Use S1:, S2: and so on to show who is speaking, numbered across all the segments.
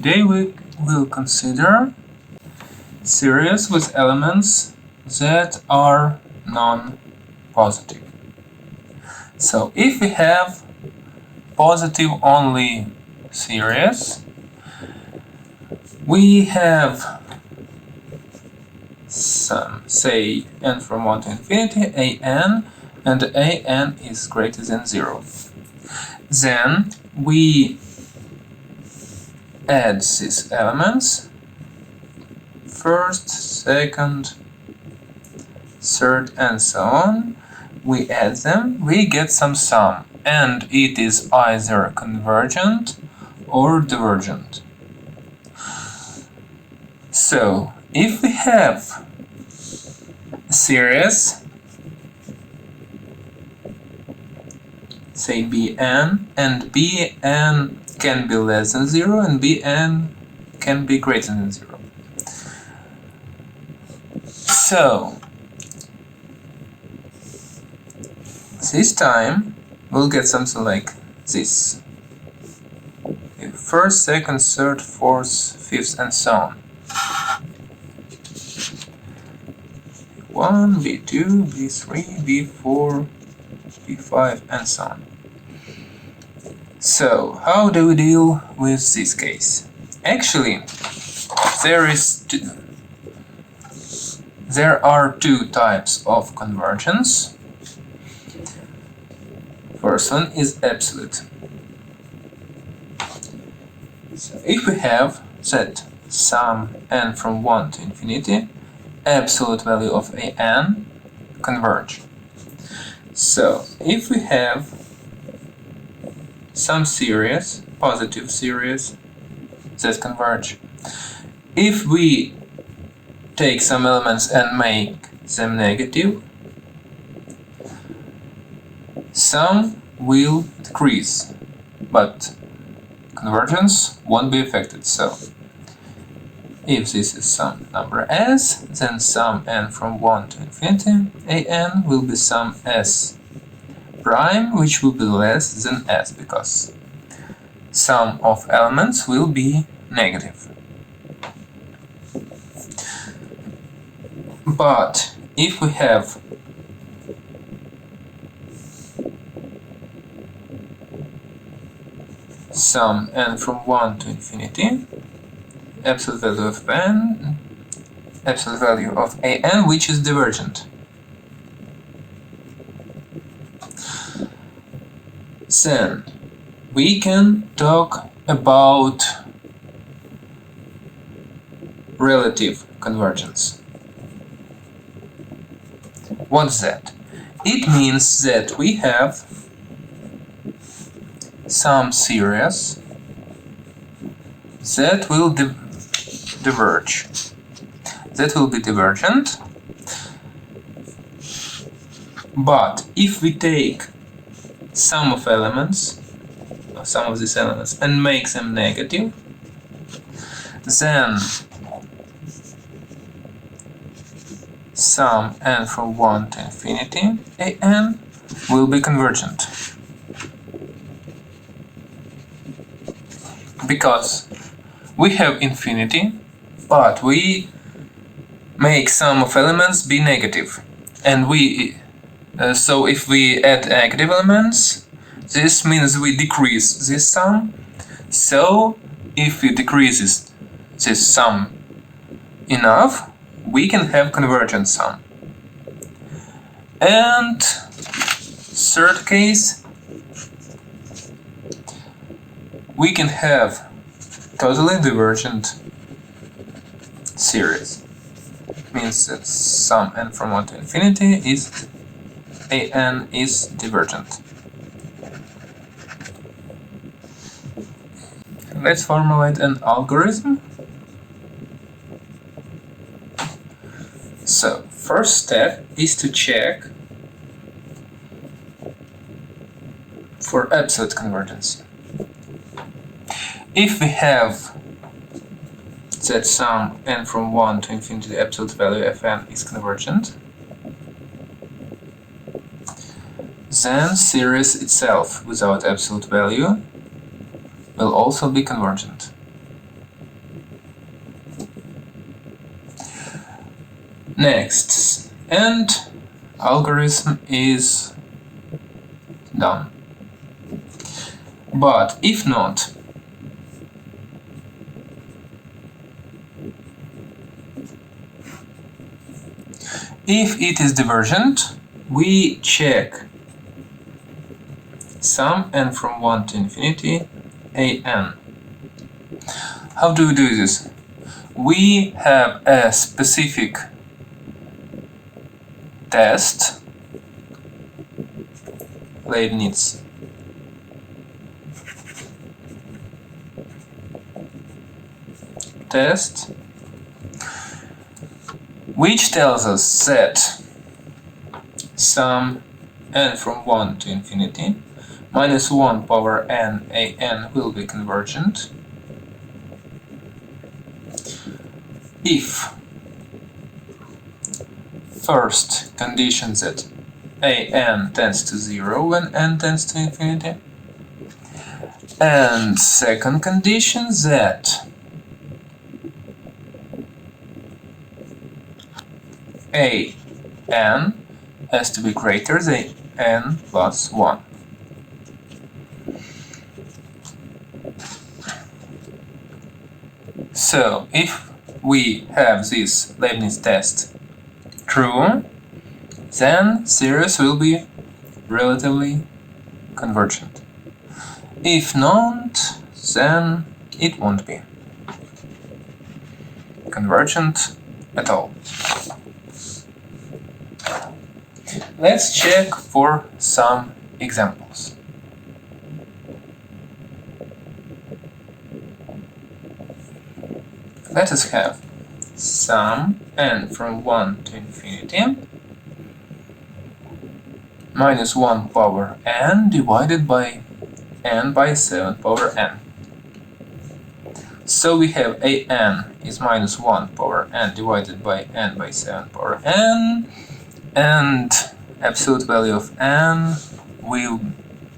S1: Today we will consider series with elements that are non-positive. So if we have positive only series, we have some, say, n from 1 to infinity, an, and an is greater than 0. Then we add these elements, first, second, third, and so on. We add them, we get some sum, and it is either convergent or divergent. So, if we have a series, say Bn, and Bn can be less than 0 and Bn can be greater than 0. So, this time we'll get something like this. First, second, third, fourth, fifth, and so on. B1, B2, B3, B4, B5, and so on. So, how do we deal with this case? Actually, there are two types of convergence. First one is absolute. So, if we have that sum n from 1 to infinity, absolute value of an converge. So, if we have some series, positive series, that converge, if we take some elements and make them negative, sum will decrease, but convergence won't be affected. So, if this is some number s, then sum n from 1 to infinity, an will be sum s prime, which will be less than s, because sum of elements will be negative. But if we have sum n from 1 to infinity, absolute value of n, absolute value of an, which is divergent, then we can talk about relative convergence. What's that? It means that we have some series that will diverge. That will be divergent. But if we take some of these elements and make them negative, then sum n from 1 to infinity, an will be convergent. Because we have infinity, but we make sum of elements be negative, and so if we add negative elements, this means we decrease this sum. So if we decrease this sum enough, we can have convergent sum. And third case, we can have totally divergent series. It means that sum n from 1 to infinity is an is divergent. Let's formulate an algorithm. So, first step is to check for absolute convergence. If we have that sum n from 1 to infinity, the absolute value of n is convergent, then series itself without absolute value will also be convergent. Next, and algorithm is done. But if not, if it is divergent, we check sum n from 1 to infinity an. How do we do this? We have a specific test, Leibniz test, which tells us that sum n from 1 to infinity minus 1 power n an will be convergent if first condition that an tends to 0 when n tends to infinity, and second condition that an has to be greater than n plus 1. So if we have this Leibniz test true, then series will be relatively convergent. If not, then it won't be convergent at all. Let's check for some examples. Let us have sum n from 1 to infinity minus 1 power n divided by n by 7 power n. So we have an is minus 1 power n divided by n by 7 power n, and absolute value of n will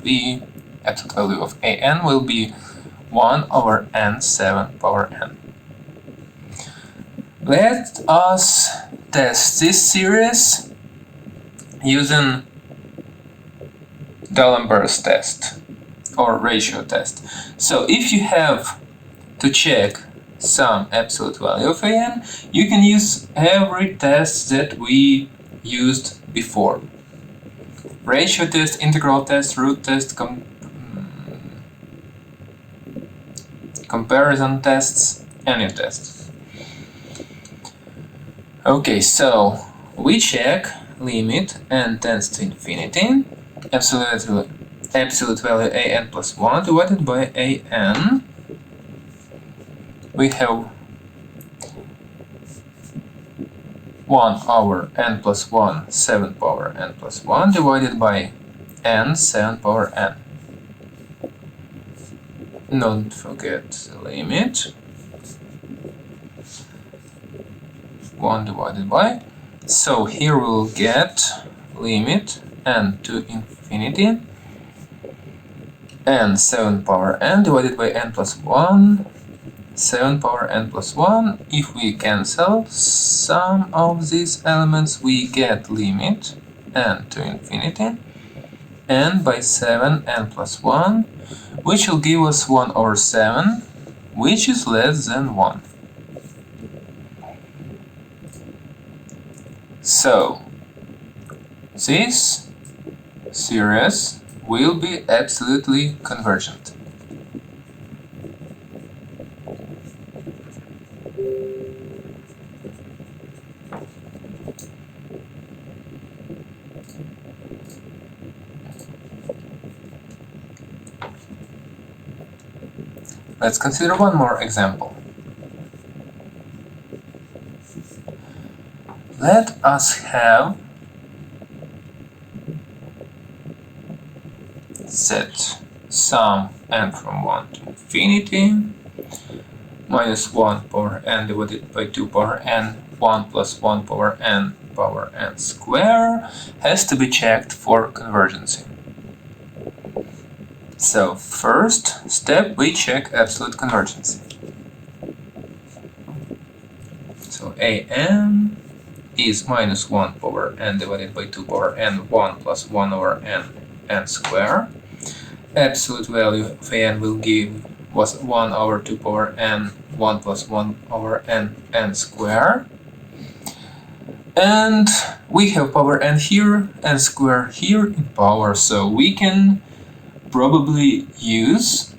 S1: be, absolute value of an will be 1 over n 7 power n. Let us test this series using D'Alembert's test or ratio test. So if you have to check some absolute value of an, you can use every test that we used before. Ratio test, integral test, root test, comparison tests, any test. Okay, so we check limit n tends to infinity, absolute value an plus 1 divided by an. We have 1 over n plus 1 7 power n plus 1 divided by n 7 power n. Don't forget the limit. 1 divided by. So here we'll get limit n to infinity n 7 power n divided by n plus 1 7 power n plus 1. If we cancel some of these elements, we get limit n to infinity n by 7 n plus 1, which will give us 1 over 7, which is less than 1. So this series will be absolutely convergent. Let's consider one more example. Let us have set sum n from 1 to infinity minus 1 power n divided by 2 power n 1 plus 1 power n square has to be checked for convergency. So first step, we check absolute convergency. So an is minus 1 power n divided by 2 power n 1 plus 1 over n square. Absolute value of n will give was 1 over 2 power n 1 plus 1 over n square. And we have power n here and square here in power, so we can probably use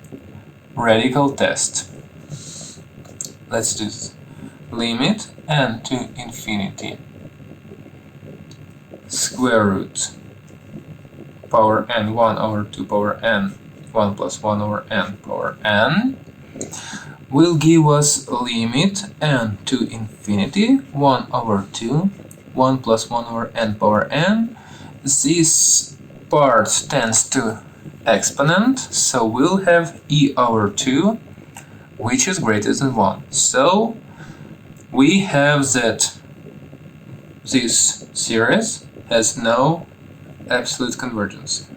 S1: radical test. Let's do this. Limit n to infinity square root power n 1 over 2 power n 1 plus 1 over n power n will give us limit n to infinity 1 over 2 1 plus 1 over n power n. This part tends to exponent, so we'll have e over 2, which is greater than 1. So we have that this series has no absolute convergence.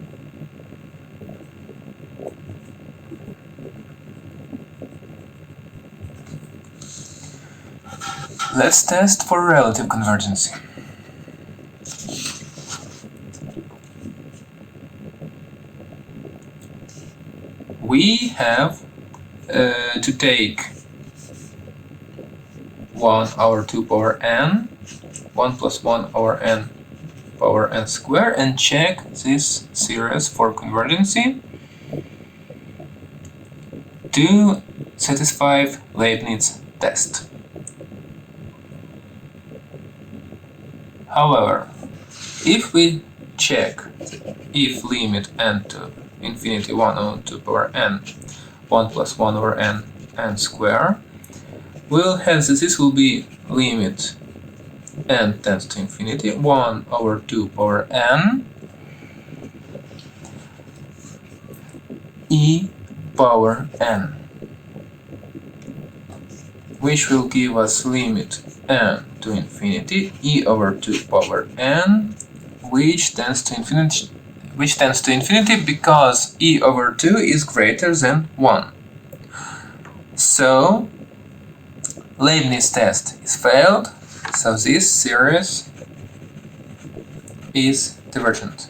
S1: Let's test for relative convergence. We have to take 1 over 2 power n, 1 plus 1 over n power n square, and check this series for convergency to satisfy Leibniz test. However, if we check if limit n to infinity 1 over 2 power n 1 plus 1 over n square, we'll have that this will be limit n tends to infinity 1 over 2 power n e power n, which will give us limit n to infinity e over 2 power n, which tends to infinity because e over 2 is greater than 1. So Leibniz test is failed, so this series is divergent.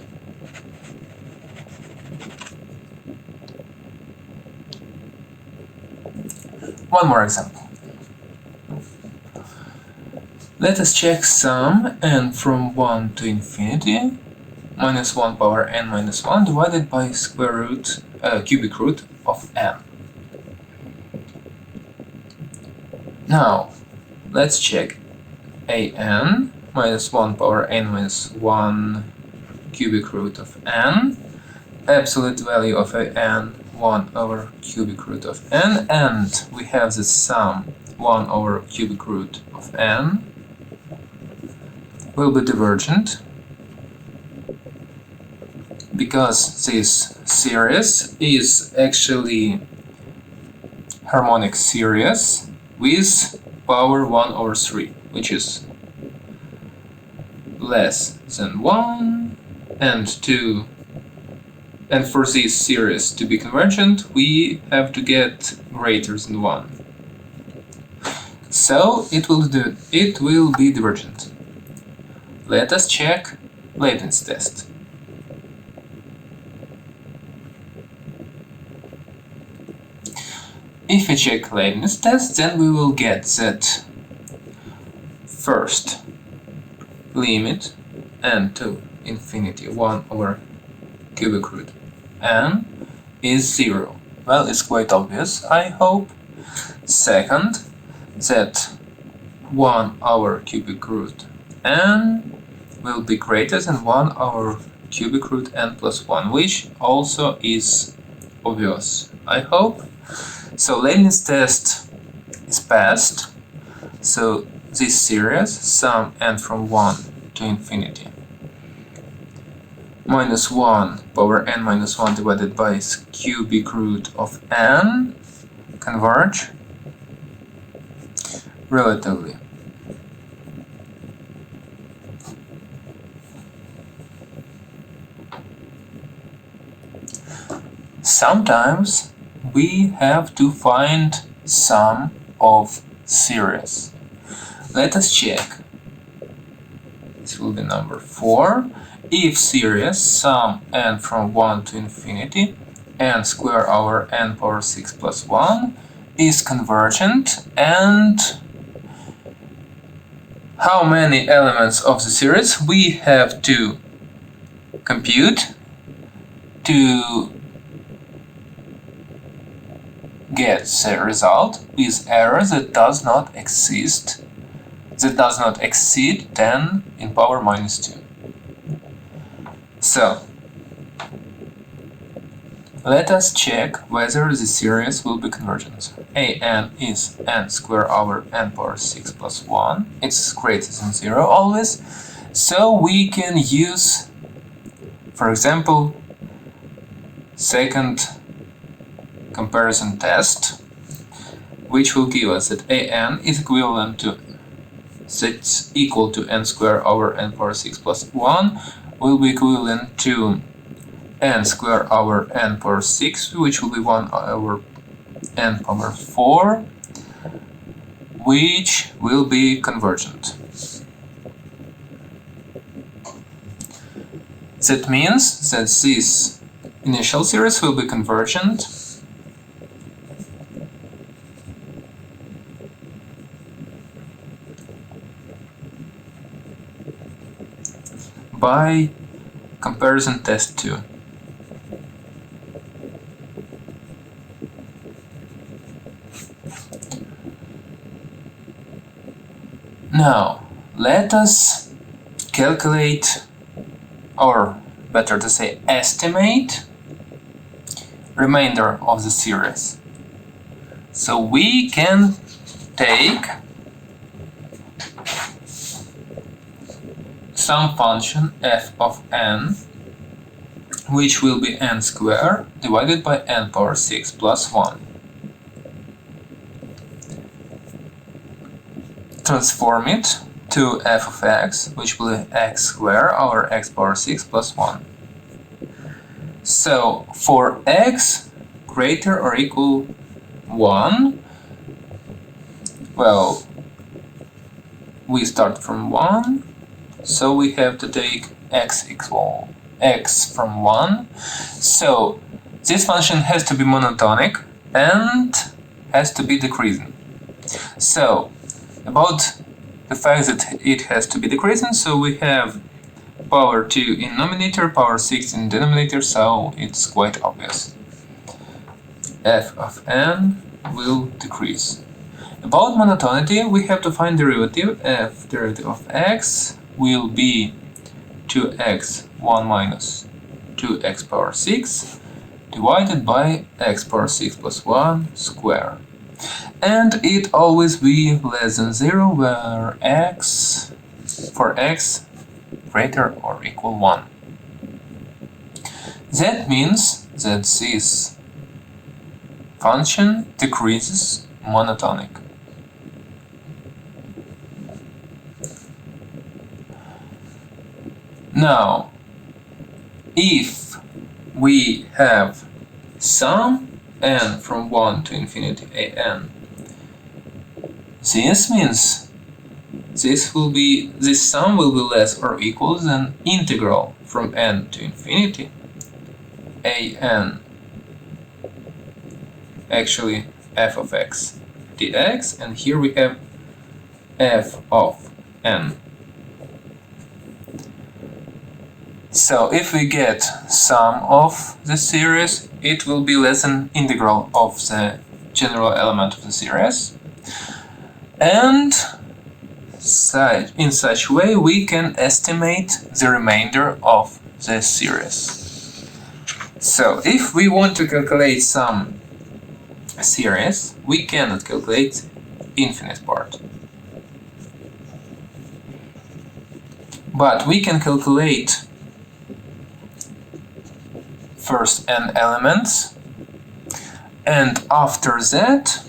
S1: One more example. Let us check sum n from 1 to infinity minus 1 power n minus 1 divided by square root, cubic root of n. Now, let's check an minus 1 power n minus 1 cubic root of n, absolute value of an 1 over cubic root of n, and we have the sum 1 over cubic root of n will be divergent because this series is actually harmonic series with power 1 over 3, which is less than 1 and 2. And for this series to be convergent, we have to get greater than 1. So it will be divergent. Let us check Leibniz test. If we check Leibniz test, then we will get that first limit n to infinity 1 over cubic root n is 0. Well, it's quite obvious, I hope. Second, that 1 over cubic root n will be greater than 1 over cubic root n plus 1, which also is obvious, I hope. So Leibniz test is passed. So this series, sum n from 1 to infinity minus 1 power n minus 1 divided by cubic root of n, converge relatively. Sometimes we have to find sum of series. Let us check. it will be number 4. If series sum n from 1 to infinity n square over n power 6 plus 1 is convergent, and how many elements of the series we have to compute to get the result with error that does not exceed 10 in power minus 2. So let us check whether the series will be convergent. An is n square over n power 6 plus 1. It's greater than 0 always. So we can use, for example, second comparison test, which will give us that an is equivalent to, that's equal to n square over n power 6 plus 1 will be equivalent to n square over n power 6, which will be 1 over n power 4, which will be convergent. That means that this initial series will be convergent by comparison test 2. Now, let us calculate, or better to say estimate, remainder of the series. So we can take some function f of n, which will be n squared divided by n power 6 plus 1. Transform it to f of x, which will be x squared over x power 6 plus 1. So for x greater or equal 1, well, we start from 1, so we have to take x equal x from 1. So this function has to be monotonic and has to be decreasing. So about the fact that it has to be decreasing, so we have power 2 in numerator, power 6 in denominator, so it's quite obvious. F of n will decrease. About monotonity, we have to find derivative. F derivative of x will be 2x 1 minus 2x power 6 divided by x power 6 plus 1 square. And it always be less than 0 where x, for x greater or equal 1. That means that this function decreases monotonic. Now, if we have sum n from 1 to infinity an, this means this sum will be less or equal than integral from n to infinity an, actually f of x dx, and here we have f of n. So if we get sum of the series, it will be less than integral of the general element of the series. And in such way we can estimate the remainder of the series. So if we want to calculate some series, we cannot calculate infinite part. But we can calculate first n elements, and after that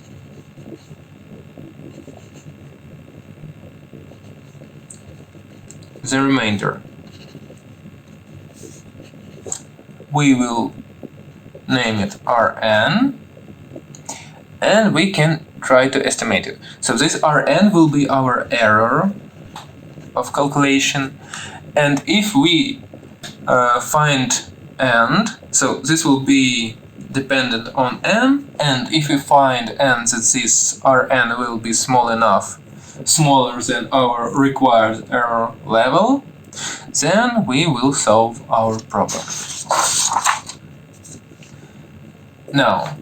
S1: the remainder. We will name it Rn, and we can try to estimate it. So this Rn will be our error of calculation. And if we find n, so this will be dependent on n, and if we find n that this Rn will be small enough, smaller than our required error level, then we will solve our problem. Now,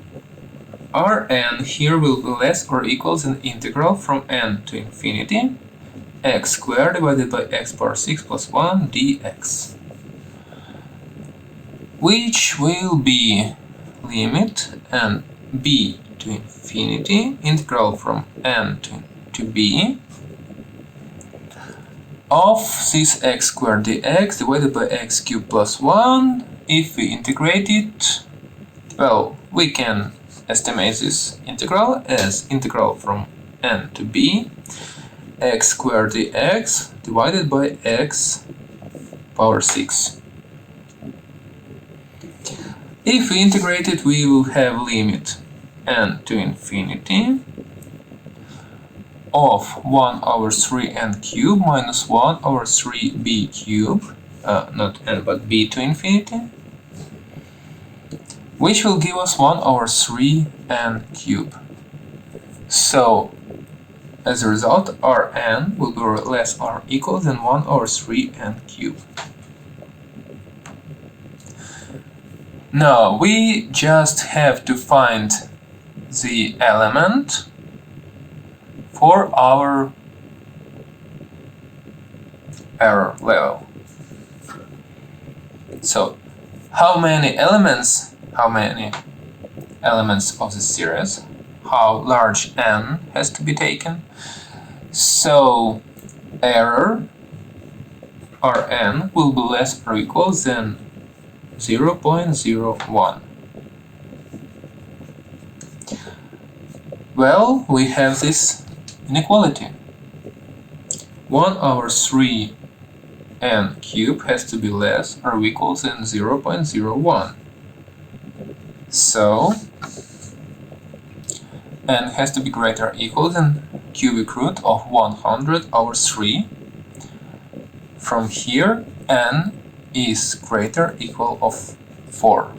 S1: Rn here will be less or equal than integral from n to infinity x squared divided by x power 6 plus 1 dx, which will be limit n b to infinity integral from n to b of this x squared dx divided by x cubed plus 1. If we integrate it, well, we can estimate this integral as integral from n to b x squared dx divided by x power 6. If we integrate it, we will have limit n to infinity of 1 over 3n cubed minus 1 over 3b cubed, not n but b to infinity, which will give us 1 over 3n cubed. So, as a result, Rn will be less or equal than 1 over 3n cubed. Now, we just have to find the element for our error level. So, how many elements of the series, how large n has to be taken. So, error Rn will be less or equal than 0.01. Well, we have this inequality. 1 over 3n cubed has to be less or equal than 0.01. So, n has to be greater or equal than cubic root of 100 over 3. From here, n is greater or equal of 4.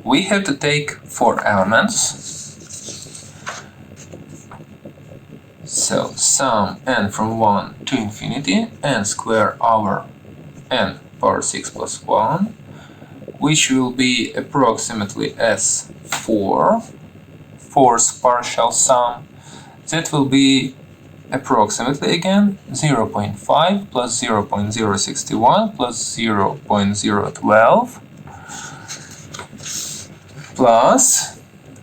S1: We have to take 4 elements. So, sum n from 1 to infinity, n squared over n power 6 plus 1, which will be approximately as 4, fourth partial sum. That will be approximately again 0.5 plus 0.061 plus 0.012 plus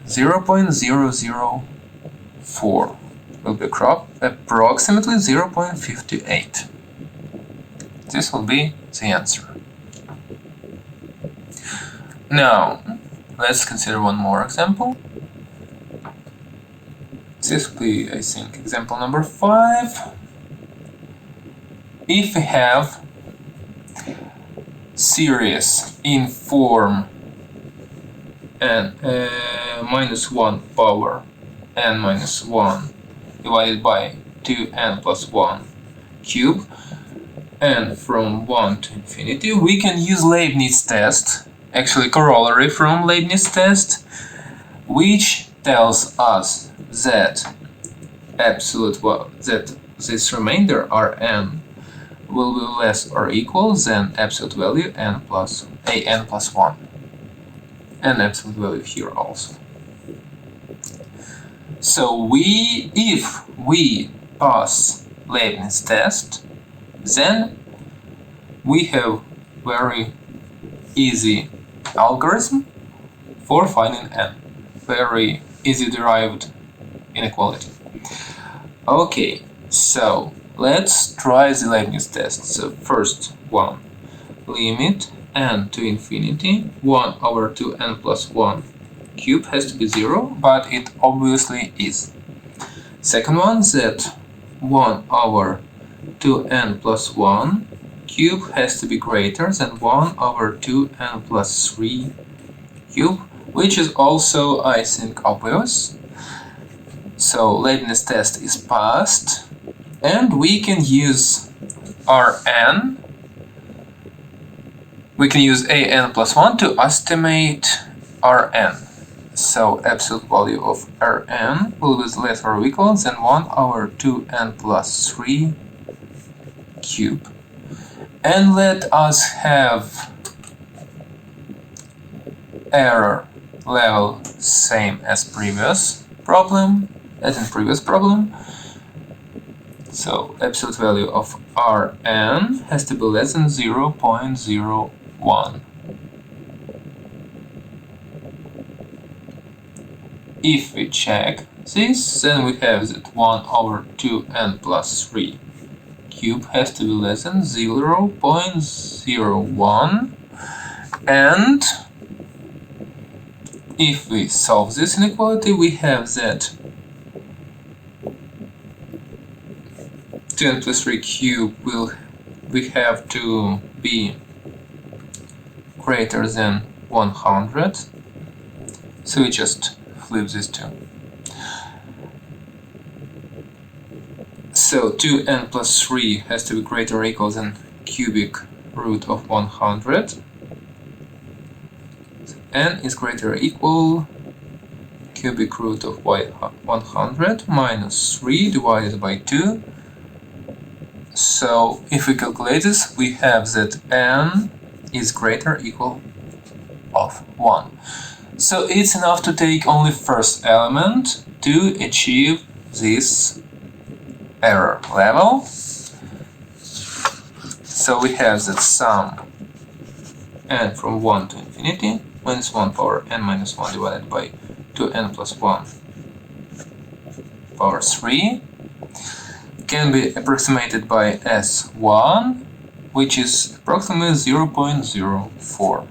S1: 0.004 will be approximately 0.58. This will be the answer. Now, let's consider one more example. This will be, I think, example number 5. If we have series in form n minus 1 power n minus 1 divided by 2n plus 1 cube, and from 1 to infinity, we can use Leibniz test, actually corollary from Leibniz test, which tells us that that this remainder Rn will be less or equal than absolute value n plus 1, and absolute value here also. So if we pass Leibniz test, then we have very easy algorithm for finding n, very easy derived inequality. Okay, so let's try the Leibniz test. So first one, limit n to infinity 1 over 2n plus 1 cube has to be 0, but it obviously is. Second one, that 1 over 2n plus 1 cube has to be greater than 1 over 2n plus 3 cube, which is also, I think, obvious. So Leibniz test is passed. And we can use Rn. We can use an plus 1 to estimate Rn. So absolute value of Rn will be less or equal than 1 over 2n plus 3 cube. And let us have error level same as in previous problem. So absolute value of Rn has to be less than 0.01. If we check this, then we have that 1 over 2n plus 3 cube has to be less than 0.01. And if we solve this inequality, we have that 2n plus 3 cube we have to be greater than 100. So we just flip this two. So 2n plus 3 has to be greater or equal than cubic root of 100. So n is greater or equal cubic root of 100 minus 3 divided by 2. So if we calculate this, we have that n is greater or equal of 1. So it's enough to take only first element to achieve this error level. So we have that sum n from 1 to infinity minus 1 power n minus 1 divided by 2n plus 1 power 3 can be approximated by S1, which is approximately 0.04.